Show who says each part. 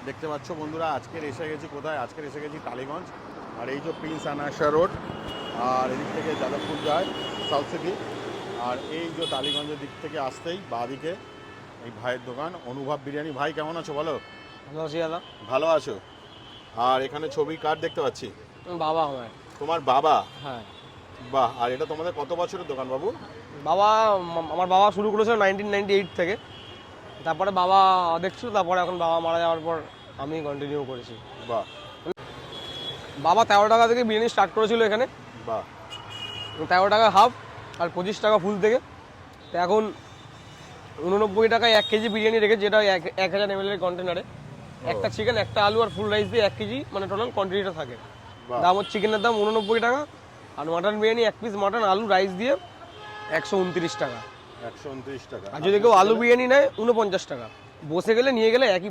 Speaker 1: দেখতে পাচ্ছ বন্ধুরা, আজকের এসে গেছি কোথায়? আজকের এসে গেছি টালিগঞ্জ। আর এই যে প্রিন্স আনাসা রোড, আর এদিক থেকে যাদবপুর যায় সাউথ সিটি। আর এই যে টালিগঞ্জের দিক থেকে আসতেই বাঁদিকে এই ভাইয়ের দোকান অনুভব বিরিয়ানি। ভাই কেমন আছো বলো?
Speaker 2: ভালো আছি দাদা।
Speaker 1: ভালো আছো? আর এখানে ছবি কার্ড দেখতে পাচ্ছি,
Speaker 2: বাবা আমার।
Speaker 1: তোমার বাবা?
Speaker 2: হ্যাঁ
Speaker 1: বাহ। আর এটা তোমাদের কত বছরের দোকান বাবু?
Speaker 2: বাবা, আমার বাবা শুরু করেছিল 1998 থেকে। তারপরে বাবা দেখছিল, তারপরে এখন বাবা মারা যাওয়ার পর আমি কন্টিনিউ করেছি।
Speaker 1: বাহ
Speaker 2: বাবা 13 টাকা থেকে বিরিয়ানি স্টার্ট করেছিল এখানে,
Speaker 1: বাহ।
Speaker 2: 13 টাকা হাফ আর 25 টাকা ফুল থেকে। তো এখন 89 টাকায় 1 কেজি বিরিয়ানি রেখেছে, যেটা 1000 ml এর কন্টেনারে। একটা চিকেন, একটা আলু আর ফুল রাইস দিয়ে 1 কেজি মানে টোটাল কোয়ান্টিটিটা থাকে।
Speaker 1: বাহ।
Speaker 2: দাম হচ্ছে চিকেনের দাম 89 টাকা, আর মাটন বিরিয়ানি 1 পিস মাটন আলু রাইস দিয়ে 129 টাকা।
Speaker 1: 129 টাকা।
Speaker 2: আর যদি কেউ আলু বিরিয়ানি নেয় 49 টাকা। বসে গেলে নিয়ে গেলে একই